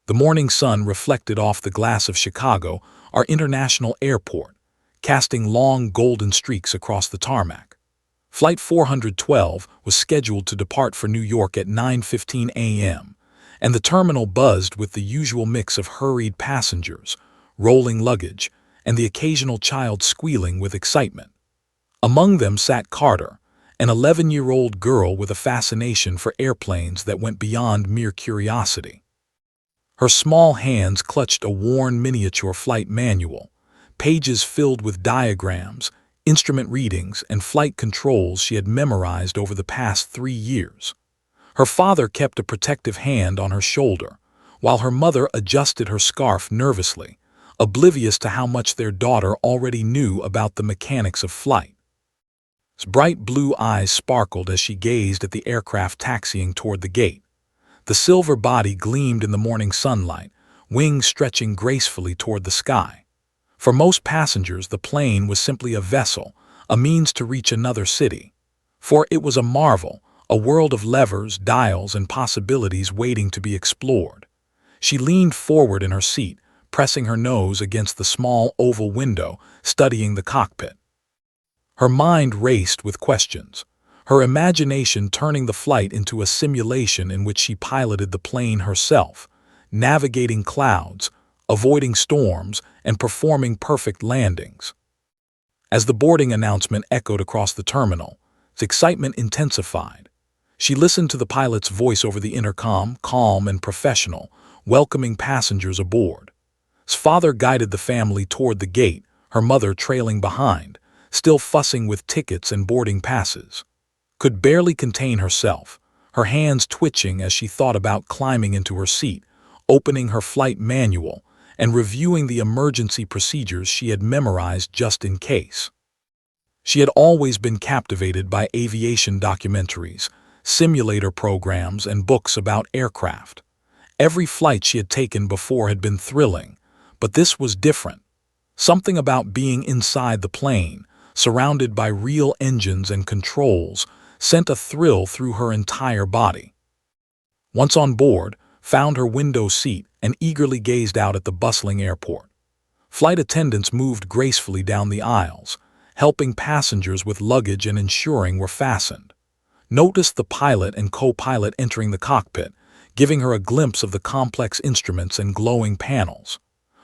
The morning sun reflected off the glass of Chicago, our international airport, casting long golden streaks across the tarmac. Flight 412 was scheduled to depart for New York at 9:15 a.m., and the terminal buzzed with the usual mix of hurried passengers, rolling luggage, and the occasional child squealing with excitement. Among them sat Carter, an 11-year-old girl with a fascination for airplanes that went beyond mere curiosity. Her small hands clutched a worn miniature flight manual, pages filled with diagrams, instrument readings, and flight controls she had memorized over the past 3 years. Her father kept a protective hand on her shoulder, while her mother adjusted her scarf nervously, oblivious to how much their daughter already knew about the mechanics of flight. Bright blue eyes sparkled as she gazed at the aircraft taxiing toward the gate. The silver body gleamed in the morning sunlight, wings stretching gracefully toward the sky. For most passengers, the plane was simply a vessel, a means to reach another city. For it was a marvel, a world of levers, dials, and possibilities waiting to be explored. She leaned forward in her seat, pressing her nose against the small oval window, studying the cockpit. Her mind raced with questions, her imagination turning the flight into a simulation in which she piloted the plane herself, navigating clouds, avoiding storms, and performing perfect landings. As the boarding announcement echoed across the terminal, its excitement intensified. She listened to the pilot's voice over the intercom, calm and professional, welcoming passengers aboard. His father guided the family toward the gate, her mother trailing behind, still fussing with tickets and boarding passes. Could barely contain herself, her hands twitching as she thought about climbing into her seat, opening her flight manual, and reviewing the emergency procedures she had memorized just in case. She had always been captivated by aviation documentaries, simulator programs, and books about aircraft. Every flight she had taken before had been thrilling, but this was different. Something about being inside the plane, surrounded by real engines and controls, sent a thrill through her entire body. Once on board, found her window seat and eagerly gazed out at the bustling airport. Flight attendants moved gracefully down the aisles, helping passengers with luggage and ensuring were fastened. Noticed the pilot and co-pilot entering the cockpit, giving her a glimpse of the complex instruments and glowing panels.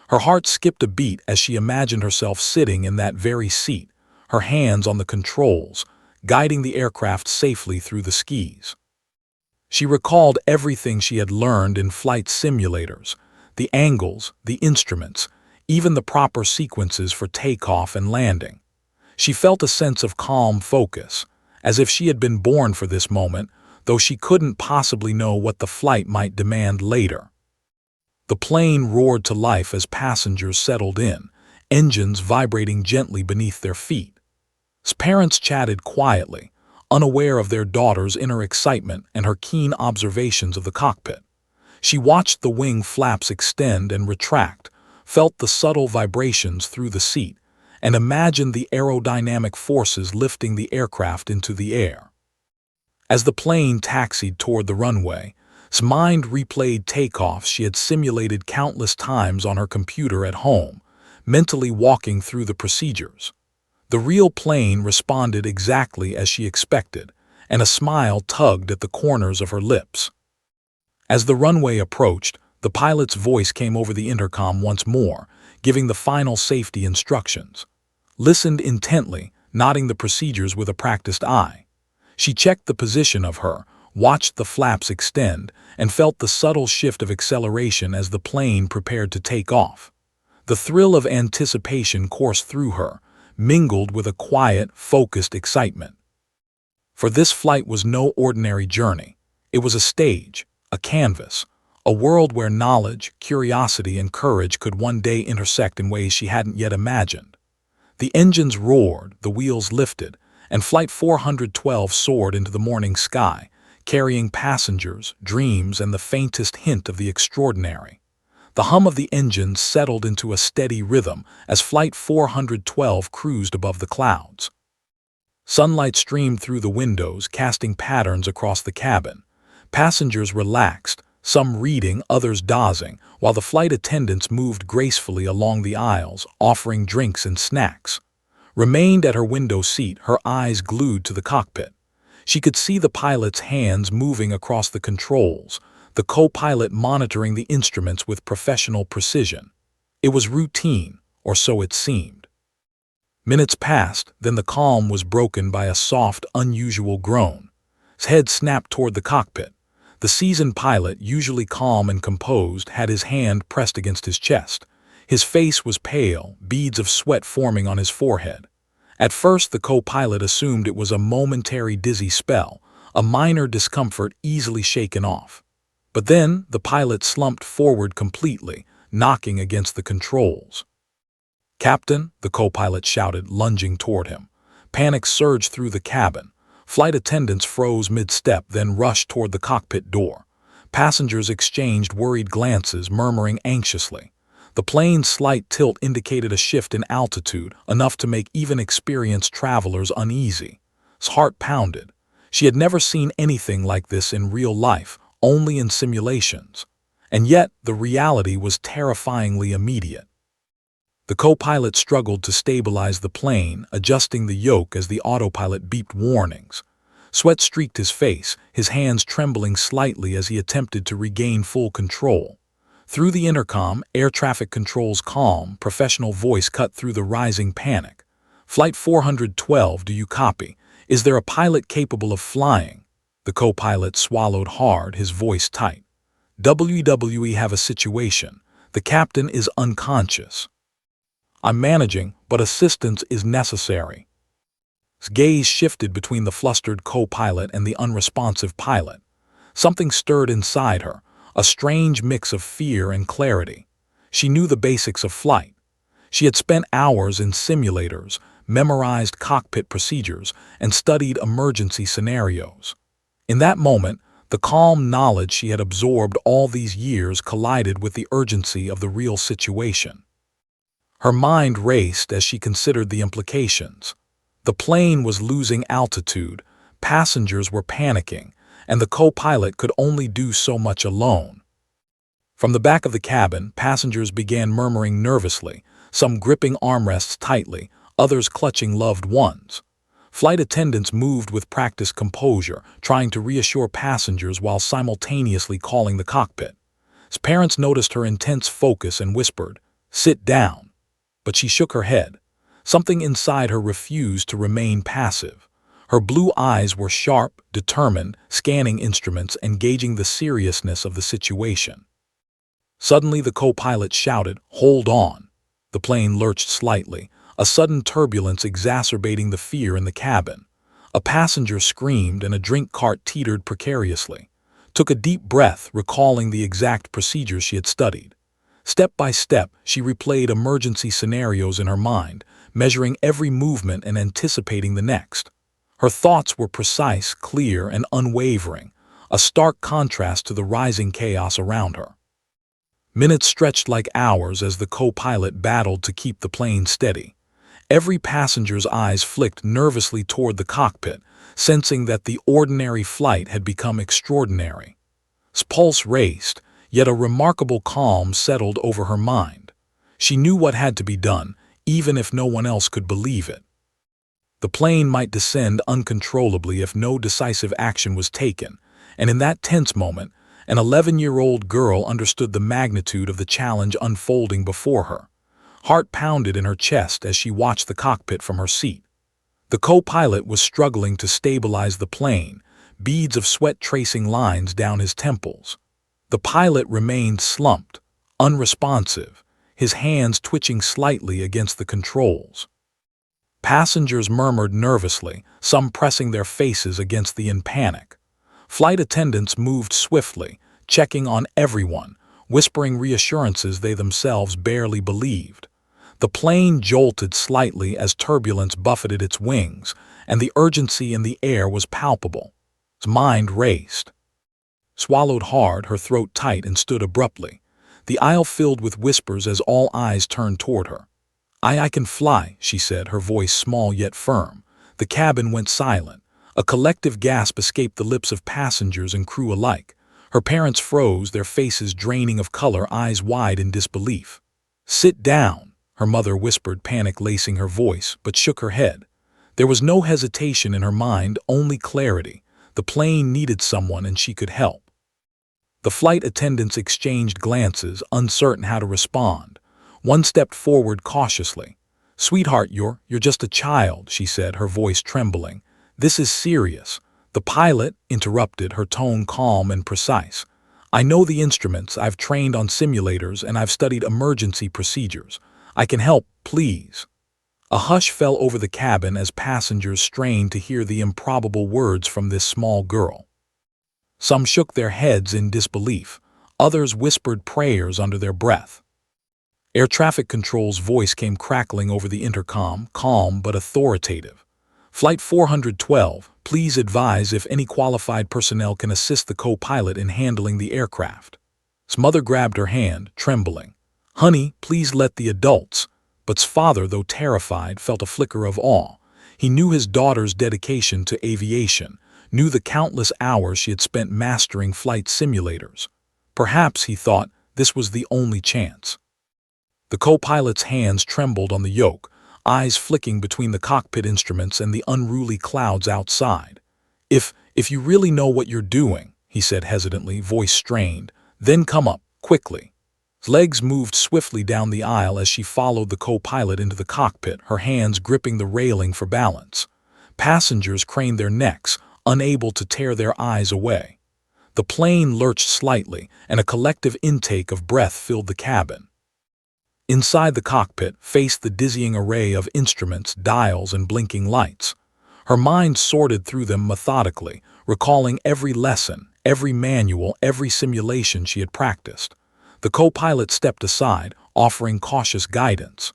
Her heart skipped a beat as she imagined herself sitting in that very seat, her hands on the controls, guiding the aircraft safely through the skis. She recalled everything she had learned in flight simulators, the angles, the instruments, even the proper sequences for takeoff and landing. She felt a sense of calm focus, as if she had been born for this moment, though she couldn't possibly know what the flight might demand later. The plane roared to life as passengers settled in, engines vibrating gently beneath their feet. Parents chatted quietly, unaware of their daughter's inner excitement and her keen observations of the cockpit. She watched the wing flaps extend and retract, felt the subtle vibrations through the seat, and imagined the aerodynamic forces lifting the aircraft into the air. As the plane taxied toward the runway, her mind replayed takeoffs she had simulated countless times on her computer at home, mentally walking through the procedures. The real plane responded exactly as she expected, and a smile tugged at the corners of her lips. As the runway approached, the pilot's voice came over the intercom once more, giving the final safety instructions. Listened intently, noting the procedures with a practiced eye. She checked the position of her, watched the flaps extend, and felt the subtle shift of acceleration as the plane prepared to take off. The thrill of anticipation coursed through her, mingled with a quiet, focused excitement. For this flight was no ordinary journey. It was a stage, a canvas, a world where knowledge, curiosity, and courage could one day intersect in ways she hadn't yet imagined. The engines roared, the wheels lifted, and Flight 412 soared into the morning sky, carrying passengers, dreams, and the faintest hint of the extraordinary. The hum of the engines settled into a steady rhythm as Flight 412 cruised above the clouds. Sunlight streamed through the windows, casting patterns across the cabin. Passengers relaxed, some reading, others dozing, while the flight attendants moved gracefully along the aisles, offering drinks and snacks. Remained at her window seat, her eyes glued to the cockpit. She could see the pilot's hands moving across the controls, the co-pilot monitoring the instruments with professional precision. It was routine, or so it seemed. Minutes passed, then the calm was broken by a soft, unusual groan. His head snapped toward the cockpit. The seasoned pilot, usually calm and composed, had his hand pressed against his chest. His face was pale, beads of sweat forming on his forehead. At first, the co-pilot assumed it was a momentary dizzy spell, a minor discomfort easily shaken off. But then, the pilot slumped forward completely, knocking against the controls. "Captain," the co-pilot shouted, lunging toward him. Panic surged through the cabin. Flight attendants froze mid-step, then rushed toward the cockpit door. Passengers exchanged worried glances, murmuring anxiously. The plane's slight tilt indicated a shift in altitude, enough to make even experienced travelers uneasy. His heart pounded. She had never seen anything like this in real life, only in simulations. And yet, the reality was terrifyingly immediate. The co-pilot struggled to stabilize the plane, adjusting the yoke as the autopilot beeped warnings. Sweat streaked his face, his hands trembling slightly as he attempted to regain full control. Through the intercom, air traffic control's calm, professional voice cut through the rising panic. "Flight 412, do you copy? Is there a pilot capable of flying?" The co-pilot swallowed hard, his voice tight. "We have a situation. The captain is unconscious. I'm managing, but assistance is necessary." His gaze shifted between the flustered co-pilot and the unresponsive pilot. Something stirred inside her, a strange mix of fear and clarity. She knew the basics of flight. She had spent hours in simulators, memorized cockpit procedures, and studied emergency scenarios. In that moment, the calm knowledge she had absorbed all these years collided with the urgency of the real situation. Her mind raced as she considered the implications. The plane was losing altitude, passengers were panicking, and the co-pilot could only do so much alone. From the back of the cabin, passengers began murmuring nervously, some gripping armrests tightly, others clutching loved ones. Flight attendants moved with practiced composure, trying to reassure passengers while simultaneously calling the cockpit. His parents noticed her intense focus and whispered, "Sit down." But she shook her head. Something inside her refused to remain passive. Her blue eyes were sharp, determined, scanning instruments and gauging the seriousness of the situation. Suddenly the co-pilot shouted, "Hold on." The plane lurched slightly, a sudden turbulence exacerbating the fear in the cabin. A passenger screamed and a drink cart teetered precariously. Took a deep breath, recalling the exact procedures she had studied. Step by step, she replayed emergency scenarios in her mind, measuring every movement and anticipating the next. Her thoughts were precise, clear, and unwavering, a stark contrast to the rising chaos around her. Minutes stretched like hours as the co-pilot battled to keep the plane steady. Every passenger's eyes flicked nervously toward the cockpit, sensing that the ordinary flight had become extraordinary. His pulse raced, yet a remarkable calm settled over her mind. She knew what had to be done, even if no one else could believe it. The plane might descend uncontrollably if no decisive action was taken, and in that tense moment, an 11-year-old girl understood the magnitude of the challenge unfolding before her. Heart pounded in her chest as she watched the cockpit from her seat. The co-pilot was struggling to stabilize the plane, beads of sweat tracing lines down his temples. The pilot remained slumped, unresponsive, his hands twitching slightly against the controls. Passengers murmured nervously, some pressing their faces against the in panic. Flight attendants moved swiftly, checking on everyone, whispering reassurances they themselves barely believed. The plane jolted slightly as turbulence buffeted its wings, and the urgency in the air was palpable. His mind raced. Swallowed hard, her throat tight, and stood abruptly. The aisle filled with whispers as all eyes turned toward her. I can fly," she said, her voice small yet firm. The cabin went silent. A collective gasp escaped the lips of passengers and crew alike. Her parents froze, their faces draining of color, eyes wide in disbelief. "Sit down," her mother whispered, panic lacing her voice, but shook her head. There was no hesitation in her mind, only clarity. The plane needed someone and she could help. The flight attendants exchanged glances, uncertain how to respond. One stepped forward cautiously. "Sweetheart, you're just a child," she said, her voice trembling. "This is serious." The pilot interrupted, her tone calm and precise. "I know the instruments, I've trained on simulators, and I've studied emergency procedures. I can help, please." A hush fell over the cabin as passengers strained to hear the improbable words from this small girl. Some shook their heads in disbelief. Others whispered prayers under their breath. Air traffic control's voice came crackling over the intercom, calm but authoritative. "Flight 412, please advise if any qualified personnel can assist the co-pilot in handling the aircraft." His mother grabbed her hand, trembling. "Honey, please let the adults." But's father, though terrified, felt a flicker of awe. He knew his daughter's dedication to aviation, knew the countless hours she had spent mastering flight simulators. Perhaps, he thought, this was the only chance. The co-pilot's hands trembled on the yoke, eyes flicking between the cockpit instruments and the unruly clouds outside. If you really know what you're doing," he said hesitantly, voice strained, "then come up, quickly." His legs moved swiftly down the aisle as she followed the co-pilot into the cockpit, her hands gripping the railing for balance. Passengers craned their necks, unable to tear their eyes away. The plane lurched slightly, and a collective intake of breath filled the cabin. Inside the cockpit faced the dizzying array of instruments, dials, and blinking lights. Her mind sorted through them methodically, recalling every lesson, every manual, every simulation she had practiced. The co-pilot stepped aside, offering cautious guidance.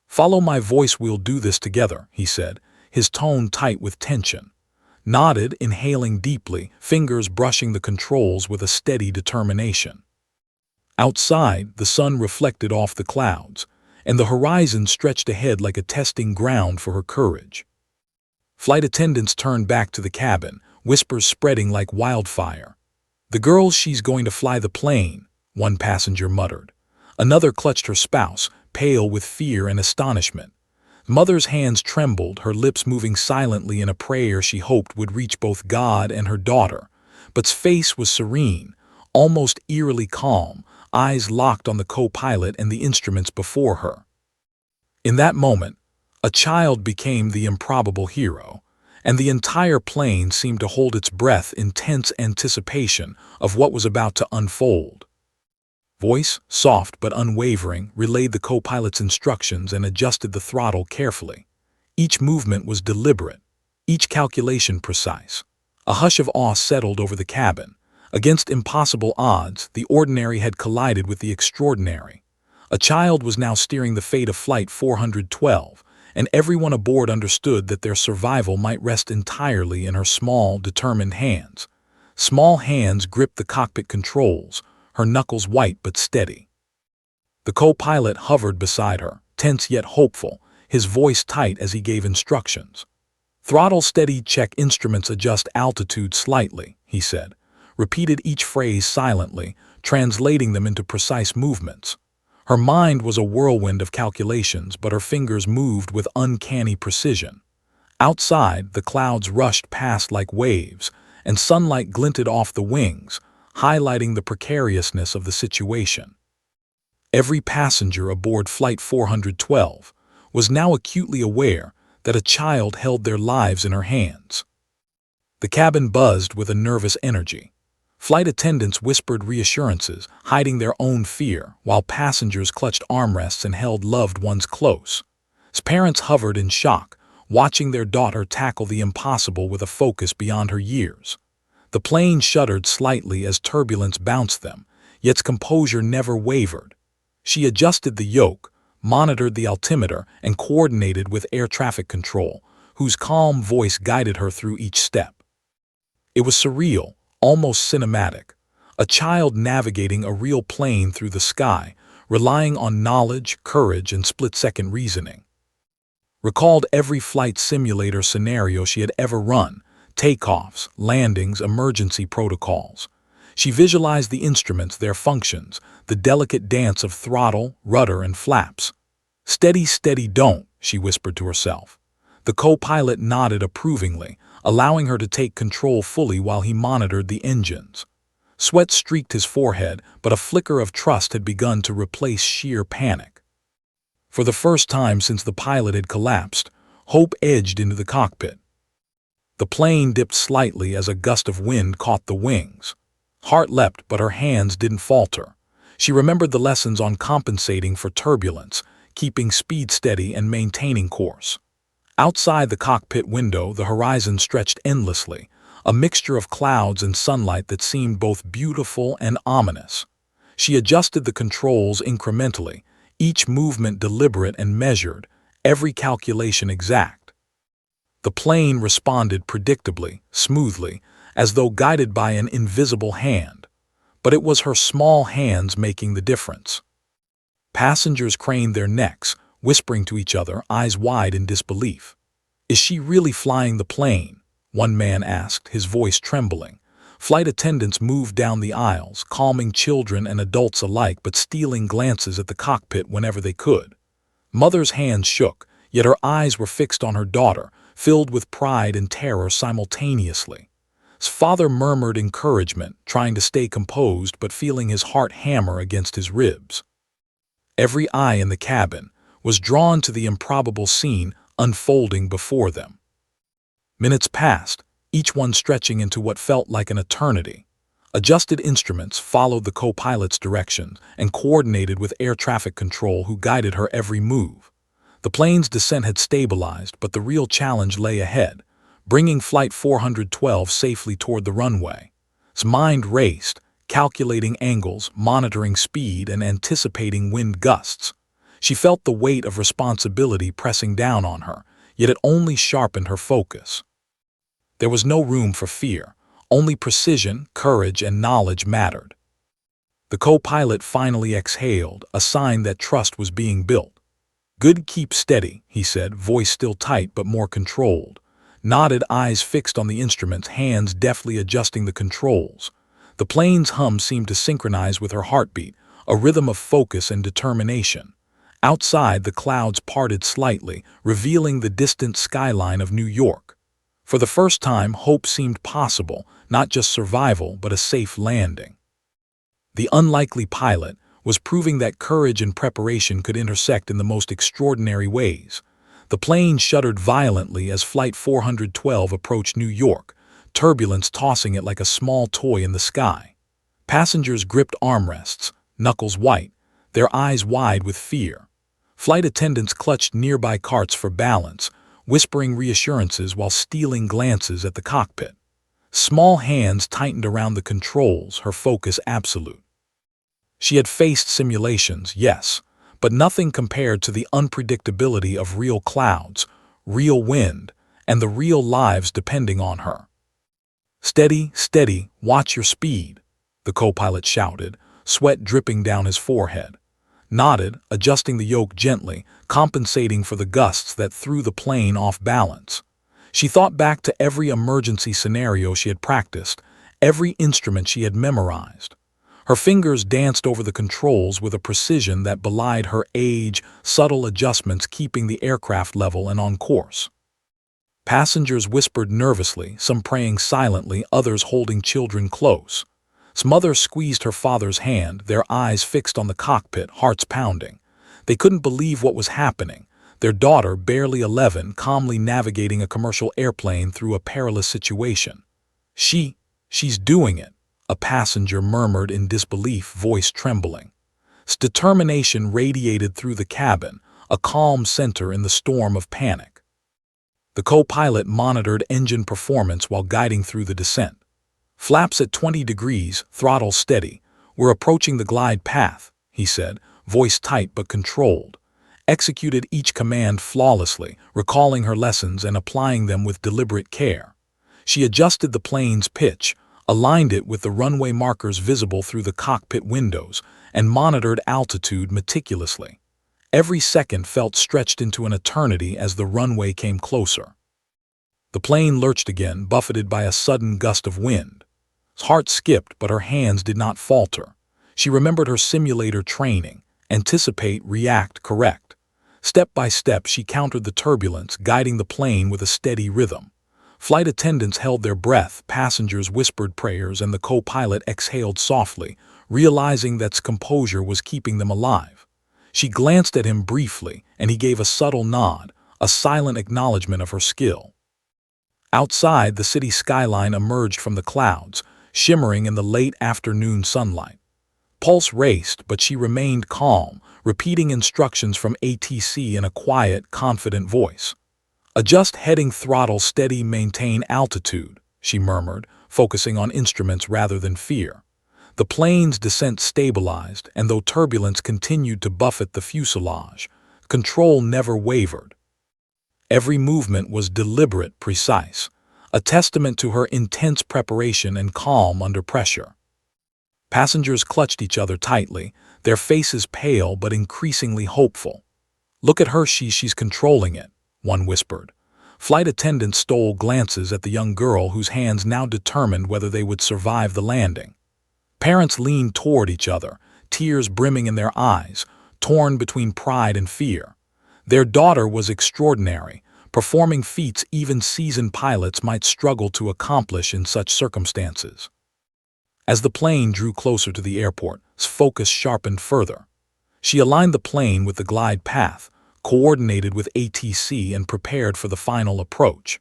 "Follow my voice, we'll do this together," he said, his tone tight with tension. Nodded, inhaling deeply, fingers brushing the controls with a steady determination. Outside, the sun reflected off the clouds, and the horizon stretched ahead like a testing ground for her courage. Flight attendants turned back to the cabin, whispers spreading like wildfire. "The girl, she's going to fly the plane," one passenger muttered. Another clutched her spouse, pale with fear and astonishment. Mother's hands trembled, her lips moving silently in a prayer she hoped would reach both God and her daughter. But's face was serene, almost eerily calm, eyes locked on the co-pilot and the instruments before her. In that moment, a child became the improbable hero, and the entire plane seemed to hold its breath in tense anticipation of what was about to unfold. Voice, soft but unwavering, relayed the co-pilot's instructions and adjusted the throttle carefully. Each movement was deliberate, each calculation precise. A hush of awe settled over the cabin. Against impossible odds, the ordinary had collided with the extraordinary. A child was now steering the fate of Flight 412, and everyone aboard understood that their survival might rest entirely in her small, determined hands. Small hands gripped the cockpit controls, her knuckles white but steady. The co-pilot hovered beside her, tense yet hopeful, his voice tight as he gave instructions. "Throttle steady, check instruments, adjust altitude slightly," he said, repeated each phrase silently, translating them into precise movements. Her mind was a whirlwind of calculations, but her fingers moved with uncanny precision. Outside, the clouds rushed past like waves, and sunlight glinted off the wings, highlighting the precariousness of the situation. Every passenger aboard Flight 412 was now acutely aware that a child held their lives in her hands. The cabin buzzed with a nervous energy. Flight attendants whispered reassurances, hiding their own fear, while passengers clutched armrests and held loved ones close. As parents hovered in shock, watching their daughter tackle the impossible with a focus beyond her years. The plane shuddered slightly as turbulence bounced them, yet its composure never wavered. She adjusted the yoke, monitored the altimeter, and coordinated with air traffic control, whose calm voice guided her through each step. It was surreal, almost cinematic, a child navigating a real plane through the sky, relying on knowledge, courage, and split-second reasoning. Recalled every flight simulator scenario she had ever run, takeoffs, landings, emergency protocols. She visualized the instruments, their functions, the delicate dance of throttle, rudder, and flaps. "Steady, steady, don't," she whispered to herself. The co-pilot nodded approvingly, allowing her to take control fully while he monitored the engines. Sweat streaked his forehead, but a flicker of trust had begun to replace sheer panic. For the first time since the pilot had collapsed, hope edged into the cockpit. The plane dipped slightly as a gust of wind caught the wings. Heart leapt, but her hands didn't falter. She remembered the lessons on compensating for turbulence, keeping speed steady and maintaining course. Outside the cockpit window, the horizon stretched endlessly, a mixture of clouds and sunlight that seemed both beautiful and ominous. She adjusted the controls incrementally, each movement deliberate and measured, every calculation exact. The plane responded predictably, smoothly, as though guided by an invisible hand. But it was her small hands making the difference. Passengers craned their necks, whispering to each other, eyes wide in disbelief. "Is she really flying the plane?" one man asked, his voice trembling. Flight attendants moved down the aisles, calming children and adults alike but stealing glances at the cockpit whenever they could. Mother's hands shook, yet her eyes were fixed on her daughter, filled with pride and terror simultaneously. Father murmured encouragement, trying to stay composed but feeling his heart hammer against his ribs. Every eye in the cabin was drawn to the improbable scene unfolding before them. Minutes passed, each one stretching into what felt like an eternity. Adjusted instruments followed the co-pilot's directions and coordinated with air traffic control, who guided her every move. The plane's descent had stabilized, but the real challenge lay ahead, bringing Flight 412 safely toward the runway. His mind raced, calculating angles, monitoring speed, and anticipating wind gusts. She felt the weight of responsibility pressing down on her, yet it only sharpened her focus. There was no room for fear. Only precision, courage, and knowledge mattered. The co-pilot finally exhaled, a sign that trust was being built. "Good, keep steady," he said, voice still tight but more controlled. Nodded, eyes fixed on the instruments, hands deftly adjusting the controls. The plane's hum seemed to synchronize with her heartbeat, a rhythm of focus and determination. Outside, the clouds parted slightly, revealing the distant skyline of New York. For the first time, hope seemed possible, not just survival, but a safe landing. The unlikely pilot was proving that courage and preparation could intersect in the most extraordinary ways. The plane shuddered violently as Flight 412 approached New York, turbulence tossing it like a small toy in the sky. Passengers gripped armrests, knuckles white, their eyes wide with fear. Flight attendants clutched nearby carts for balance, whispering reassurances while stealing glances at the cockpit. Small hands tightened around the controls, her focus absolute. She had faced simulations, yes, but nothing compared to the unpredictability of real clouds, real wind, and the real lives depending on her. "Steady, steady, watch your speed," the co-pilot shouted, sweat dripping down his forehead. Nodded, adjusting the yoke gently, compensating for the gusts that threw the plane off balance. She thought back to every emergency scenario she had practiced, every instrument she had memorized. Her fingers danced over the controls with a precision that belied her age, subtle adjustments keeping the aircraft level and on course. Passengers whispered nervously, some praying silently, others holding children close. Mother squeezed her father's hand, their eyes fixed on the cockpit, hearts pounding. They couldn't believe what was happening. Their daughter, barely 11, calmly navigating a commercial airplane through a perilous situation. She's doing it," a passenger murmured in disbelief, voice trembling. Determination radiated through the cabin, a calm center in the storm of panic. The co-pilot monitored engine performance while guiding through the descent. "Flaps at 20 degrees, throttle steady. We're approaching the glide path," he said, voice tight but controlled. Executed each command flawlessly, recalling her lessons and applying them with deliberate care. She adjusted the plane's pitch, aligned it with the runway markers visible through the cockpit windows, and monitored altitude meticulously. Every second felt stretched into an eternity as the runway came closer. The plane lurched again, buffeted by a sudden gust of wind. Heart skipped, but her hands did not falter. She remembered her simulator training: anticipate, react, correct. Step by step, she countered the turbulence, guiding the plane with a steady rhythm. Flight attendants held their breath, passengers whispered prayers, and the co-pilot exhaled softly, realizing that composure was keeping them alive. She glanced at him briefly, and he gave a subtle nod, a silent acknowledgement of her skill. Outside, the city skyline emerged from the clouds, shimmering in the late afternoon sunlight. Pulse raced, but she remained calm, repeating instructions from ATC in a quiet, confident voice. "Adjust heading, throttle steady, maintain altitude," she murmured, focusing on instruments rather than fear. The plane's descent stabilized, and though turbulence continued to buffet the fuselage, control never wavered. Every movement was deliberate, precise, a testament to her intense preparation and calm under pressure. Passengers clutched each other tightly, their faces pale but increasingly hopeful. "Look at her, she's controlling it," one whispered. Flight attendants stole glances at the young girl whose hands now determined whether they would survive the landing. Parents leaned toward each other, tears brimming in their eyes, torn between pride and fear. Their daughter was extraordinary, performing feats even seasoned pilots might struggle to accomplish in such circumstances. As the plane drew closer to the airport, its focus sharpened further. She aligned the plane with the glide path, coordinated with ATC, and prepared for the final approach.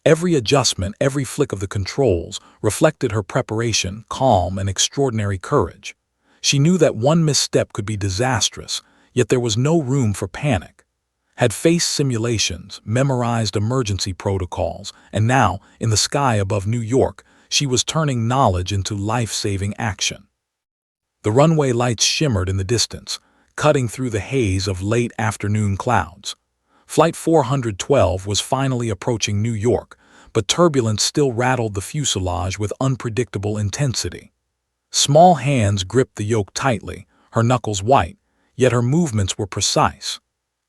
Every adjustment, every flick of the controls, reflected her preparation, calm, and extraordinary courage. She knew that one misstep could be disastrous, yet there was no room for panic. Had faced simulations, memorized emergency protocols, and now, in the sky above New York, she was turning knowledge into life-saving action. The runway lights shimmered in the distance, cutting through the haze of late afternoon clouds. Flight 412 was finally approaching New York, but turbulence still rattled the fuselage with unpredictable intensity. Small hands gripped the yoke tightly, her knuckles white, yet her movements were precise.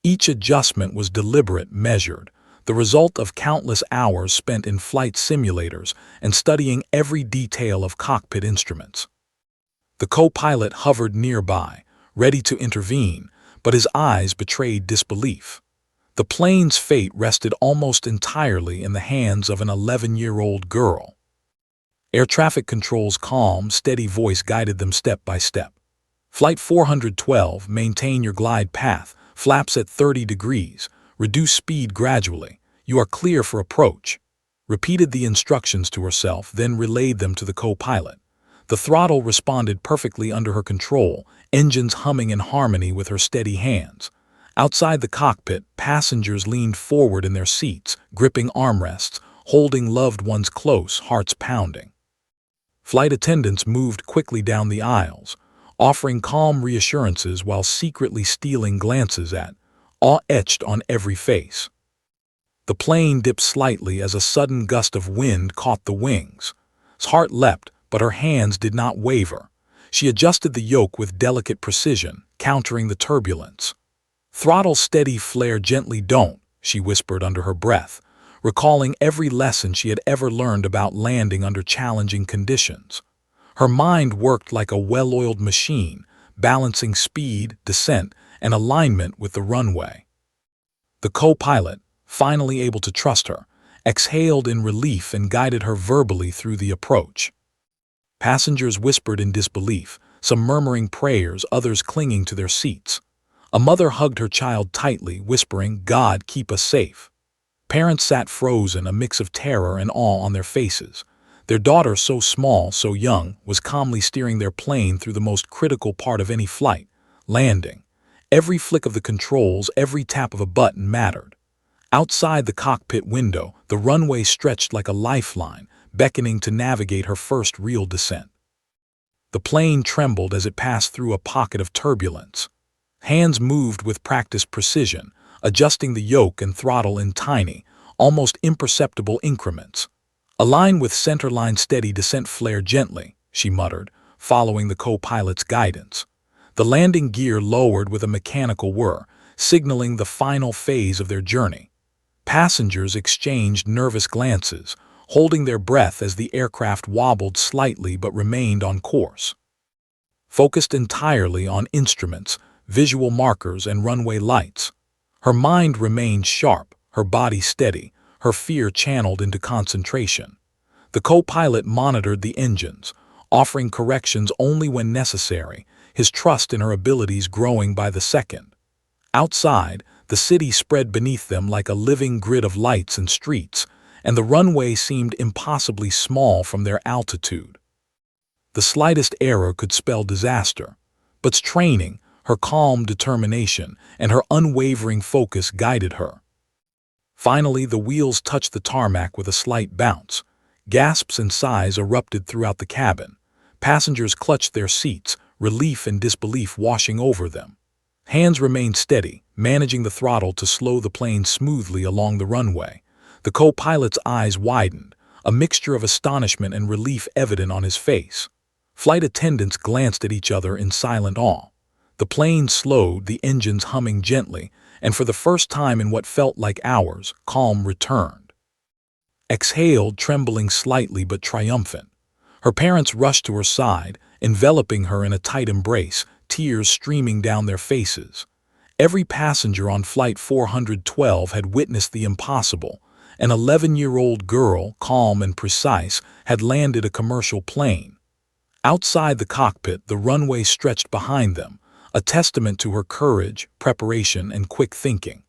Each adjustment was deliberate, measured, the result of countless hours spent in flight simulators and studying every detail of cockpit instruments. The co-pilot hovered nearby, ready to intervene, but his eyes betrayed disbelief. The plane's fate rested almost entirely in the hands of an 11-year-old girl. Air traffic control's calm, steady voice guided them step by step. "Flight 412, maintain your glide path, flaps at 30 degrees, reduce speed gradually, you are clear for approach," repeated the instructions to herself, then relayed them to the co-pilot. The throttle responded perfectly under her control, engines humming in harmony with her steady hands. Outside the cockpit, passengers leaned forward in their seats, gripping armrests, holding loved ones close, hearts pounding. Flight attendants moved quickly down the aisles, offering calm reassurances while secretly stealing glances at, awe etched on every face. The plane dipped slightly as a sudden gust of wind caught the wings. His heart leapt, but her hands did not waver. She adjusted the yoke with delicate precision, countering the turbulence. "Throttle steady, flare gently, don't," she whispered under her breath, recalling every lesson she had ever learned about landing under challenging conditions. Her mind worked like a well-oiled machine, balancing speed, descent, and alignment with the runway. The co-pilot, finally able to trust her, exhaled in relief and guided her verbally through the approach. Passengers whispered in disbelief, some murmuring prayers, others clinging to their seats. A mother hugged her child tightly, whispering, "God keep us safe." Parents sat frozen, a mix of terror and awe on their faces. Their daughter, so small, so young, was calmly steering their plane through the most critical part of any flight, landing. Every flick of the controls, every tap of a button mattered. Outside the cockpit window, the runway stretched like a lifeline, beckoning to navigate her first real descent. The plane trembled as it passed through a pocket of turbulence. Hands moved with practiced precision, adjusting the yoke and throttle in tiny, almost imperceptible increments. "Align with centerline, steady descent, flare gently," she muttered, following the co-pilot's guidance. The landing gear lowered with a mechanical whir, signaling the final phase of their journey. Passengers exchanged nervous glances, holding their breath as the aircraft wobbled slightly but remained on course. Focused entirely on instruments, visual markers, and runway lights, her mind remained sharp, her body steady, her fear channeled into concentration. The co-pilot monitored the engines, offering corrections only when necessary, his trust in her abilities growing by the second. Outside, the city spread beneath them like a living grid of lights and streets, and the runway seemed impossibly small from their altitude. The slightest error could spell disaster, but training, her calm determination, and her unwavering focus guided her. Finally, the wheels touched the tarmac with a slight bounce. Gasps and sighs erupted throughout the cabin. Passengers clutched their seats, relief and disbelief washing over them. Hands remained steady, managing the throttle to slow the plane smoothly along the runway. The co-pilot's eyes widened, a mixture of astonishment and relief evident on his face. Flight attendants glanced at each other in silent awe. The plane slowed, the engines humming gently, and for the first time in what felt like hours, calm returned. Exhaled, trembling slightly but triumphant. Her parents rushed to her side, enveloping her in a tight embrace, tears streaming down their faces. Every passenger on Flight 412 had witnessed the impossible. An 11-year-old girl, calm and precise, had landed a commercial plane. Outside the cockpit, the runway stretched behind them, a testament to her courage, preparation, and quick thinking.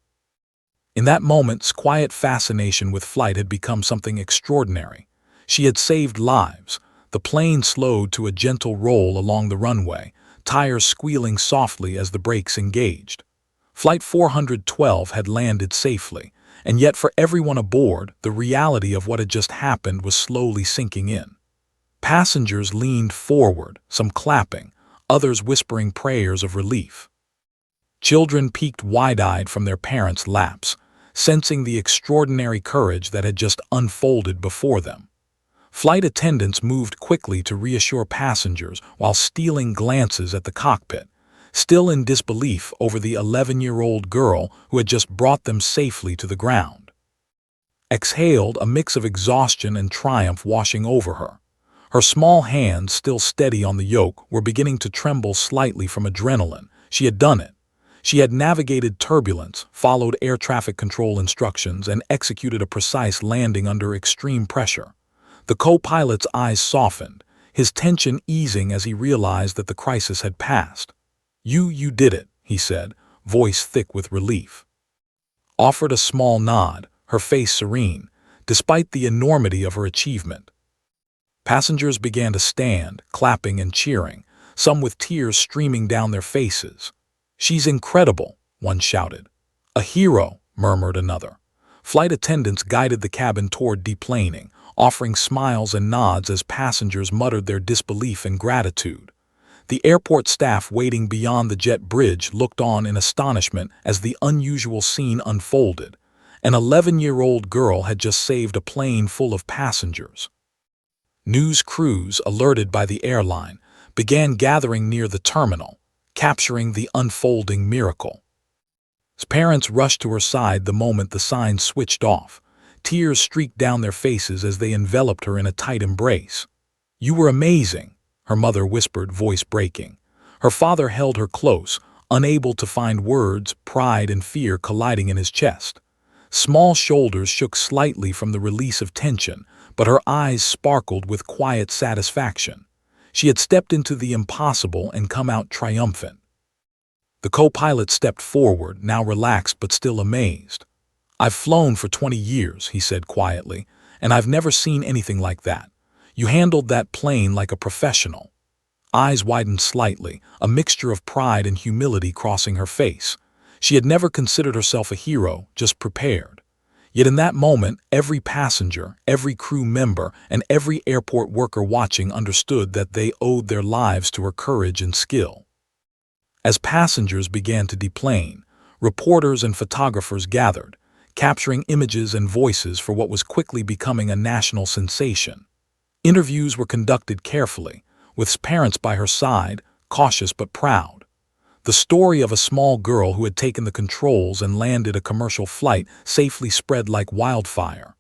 In that moment's quiet fascination with flight had become something extraordinary. She had saved lives. The plane slowed to a gentle roll along the runway, tires squealing softly as the brakes engaged. Flight 412 had landed safely, and yet for everyone aboard, the reality of what had just happened was slowly sinking in. Passengers leaned forward, some clapping, others whispering prayers of relief. Children peeked wide-eyed from their parents' laps, sensing the extraordinary courage that had just unfolded before them. Flight attendants moved quickly to reassure passengers while stealing glances at the cockpit, still in disbelief over the 11-year-old girl who had just brought them safely to the ground. Exhaled, a mix of exhaustion and triumph washing over her. Her small hands, still steady on the yoke, were beginning to tremble slightly from adrenaline. She had done it. She had navigated turbulence, followed air traffic control instructions, and executed a precise landing under extreme pressure. The co-pilot's eyes softened, his tension easing as he realized that the crisis had passed. You did it," he said, voice thick with relief. Offered a small nod, her face serene, despite the enormity of her achievement. Passengers began to stand, clapping and cheering, some with tears streaming down their faces. "She's incredible," one shouted. "A hero," murmured another. Flight attendants guided the cabin toward deplaning, offering smiles and nods as passengers muttered their disbelief and gratitude. The airport staff waiting beyond the jet bridge looked on in astonishment as the unusual scene unfolded. An 11-year-old girl had just saved a plane full of passengers. News crews, alerted by the airline, began gathering near the terminal, capturing the unfolding miracle. Parents rushed to her side the moment the sign switched off. Tears streaked down their faces as they enveloped her in a tight embrace. "You were amazing," her mother whispered, voice breaking. Her father held her close, unable to find words, pride and fear colliding in his chest. Small shoulders shook slightly from the release of tension, but her eyes sparkled with quiet satisfaction. She had stepped into the impossible and come out triumphant. The co-pilot stepped forward, now relaxed but still amazed. "I've flown for 20 years," he said quietly, "and I've never seen anything like that. You handled that plane like a professional." Eyes widened slightly, a mixture of pride and humility crossing her face. She had never considered herself a hero, just prepared. Yet in that moment, every passenger, every crew member, and every airport worker watching understood that they owed their lives to her courage and skill. As passengers began to deplane, reporters and photographers gathered, capturing images and voices for what was quickly becoming a national sensation. Interviews were conducted carefully, with parents by her side, cautious but proud. The story of a small girl who had taken the controls and landed a commercial flight safely spread like wildfire.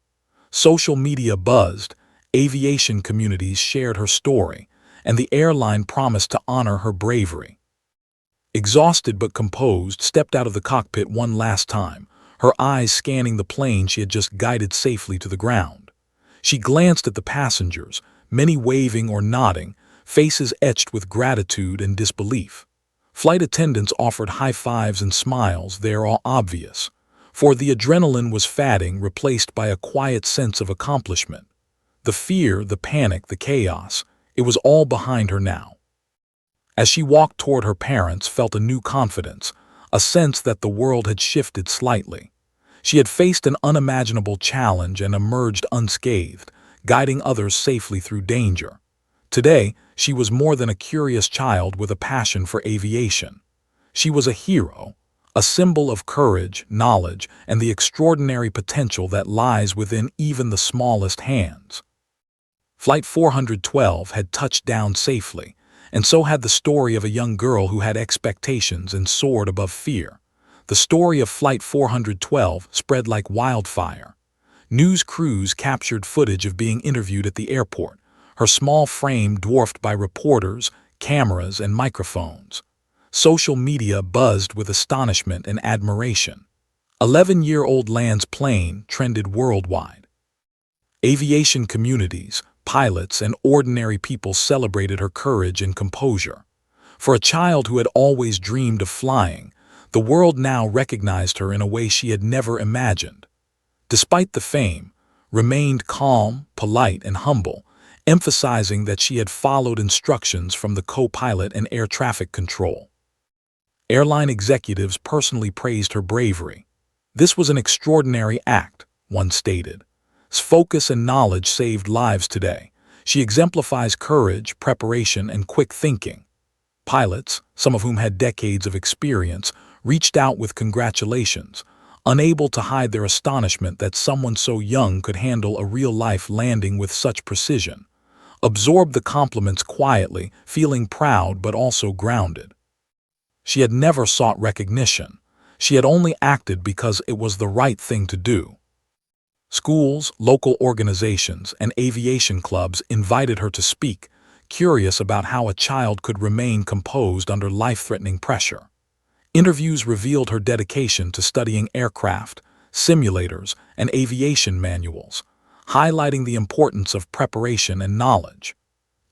Social media buzzed, aviation communities shared her story, and the airline promised to honor her bravery. Exhausted but composed, stepped out of the cockpit one last time, her eyes scanning the plane she had just guided safely to the ground. She glanced at the passengers, many waving or nodding, faces etched with gratitude and disbelief. Flight attendants offered high fives and smiles, they're all obvious, for the adrenaline was fading, replaced by a quiet sense of accomplishment. The fear, the panic, the chaos, it was all behind her now. As she walked toward her parents, felt a new confidence, a sense that the world had shifted slightly. She had faced an unimaginable challenge and emerged unscathed, guiding others safely through danger. Today, she was more than a curious child with a passion for aviation. She was a hero, a symbol of courage, knowledge, and the extraordinary potential that lies within even the smallest hands. Flight 412 had touched down safely, and so had the story of a young girl who had expectations and soared above fear. The story of Flight 412 spread like wildfire. News crews captured footage of being interviewed at the airport, her small frame dwarfed by reporters, cameras, and microphones. Social media buzzed with astonishment and admiration. 11-year-old Land's plane trended worldwide. Aviation communities, pilots, and ordinary people celebrated her courage and composure. For a child who had always dreamed of flying, the world now recognized her in a way she had never imagined. Despite the fame, remained calm, polite, and humble, emphasizing that she had followed instructions from the co-pilot and air traffic control. Airline executives personally praised her bravery. "This was an extraordinary act," one stated. "Focus and knowledge saved lives today. She exemplifies courage, preparation, and quick thinking." Pilots, some of whom had decades of experience, reached out with congratulations, unable to hide their astonishment that someone so young could handle a real-life landing with such precision. Absorbed the compliments quietly, feeling proud but also grounded. She had never sought recognition. She had only acted because it was the right thing to do. Schools, local organizations, and aviation clubs invited her to speak, curious about how a child could remain composed under life-threatening pressure. Interviews revealed her dedication to studying aircraft, simulators, and aviation manuals, highlighting the importance of preparation and knowledge.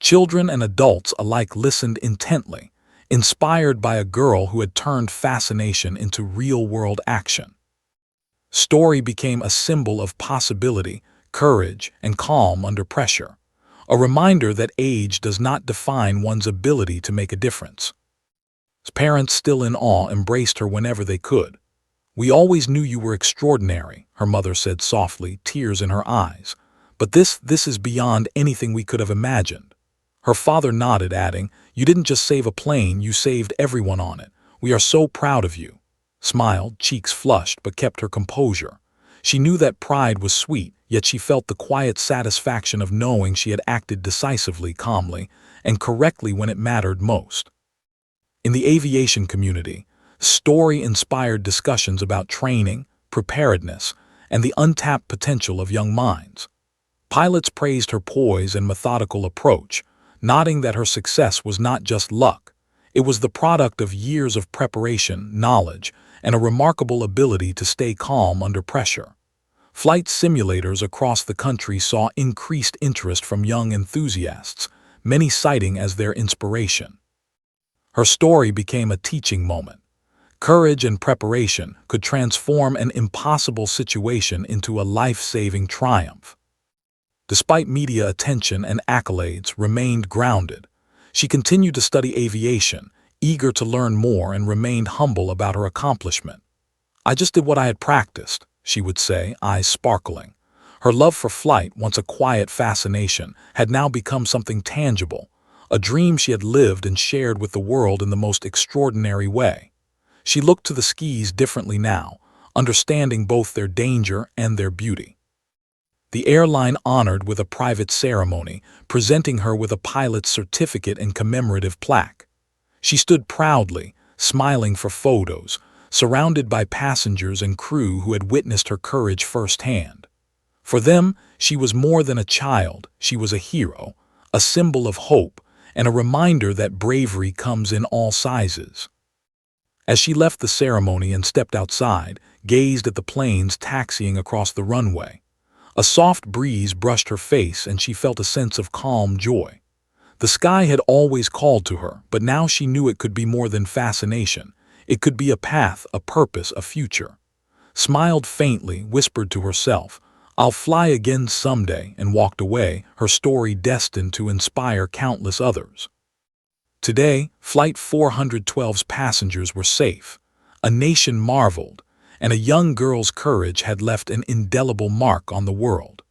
Children and adults alike listened intently, inspired by a girl who had turned fascination into real-world action. Story became a symbol of possibility, courage, and calm under pressure, a reminder that age does not define one's ability to make a difference. Parents, still in awe, embraced her whenever they could. "We always knew you were extraordinary," her mother said softly, tears in her eyes. "But this is beyond anything we could have imagined." Her father nodded, adding, "You didn't just save a plane, you saved everyone on it. We are so proud of you." Smiled, cheeks flushed, but kept her composure. She knew that pride was sweet, yet she felt the quiet satisfaction of knowing she had acted decisively, calmly, and correctly when it mattered most. In the aviation community, story inspired discussions about training, preparedness, and the untapped potential of young minds. Pilots praised her poise and methodical approach, noting that her success was not just luck. It was the product of years of preparation, knowledge, and a remarkable ability to stay calm under pressure. Flight simulators across the country saw increased interest from young enthusiasts, many citing as their inspiration. Her story became a teaching moment. Courage and preparation could transform an impossible situation into a life-saving triumph. Despite media attention and accolades, remained grounded. She continued to study aviation, eager to learn more, and remained humble about her accomplishment. "I just did what I had practiced," she would say, eyes sparkling. Her love for flight, once a quiet fascination, had now become something tangible, a dream she had lived and shared with the world in the most extraordinary way. She looked to the skis differently now, understanding both their danger and their beauty. The airline honored with a private ceremony, presenting her with a pilot's certificate and commemorative plaque. She stood proudly, smiling for photos, surrounded by passengers and crew who had witnessed her courage firsthand. For them, she was more than a child, she was a hero, a symbol of hope, and a reminder that bravery comes in all sizes. As she left the ceremony and stepped outside, gazed at the planes taxiing across the runway, a soft breeze brushed her face and she felt a sense of calm joy. The sky had always called to her, but now she knew it could be more than fascination. It could be a path, a purpose, a future. Smiled faintly, whispered to herself, "I'll fly again someday," and walked away, her story destined to inspire countless others. Today, Flight 412's passengers were safe. A nation marveled, and a young girl's courage had left an indelible mark on the world.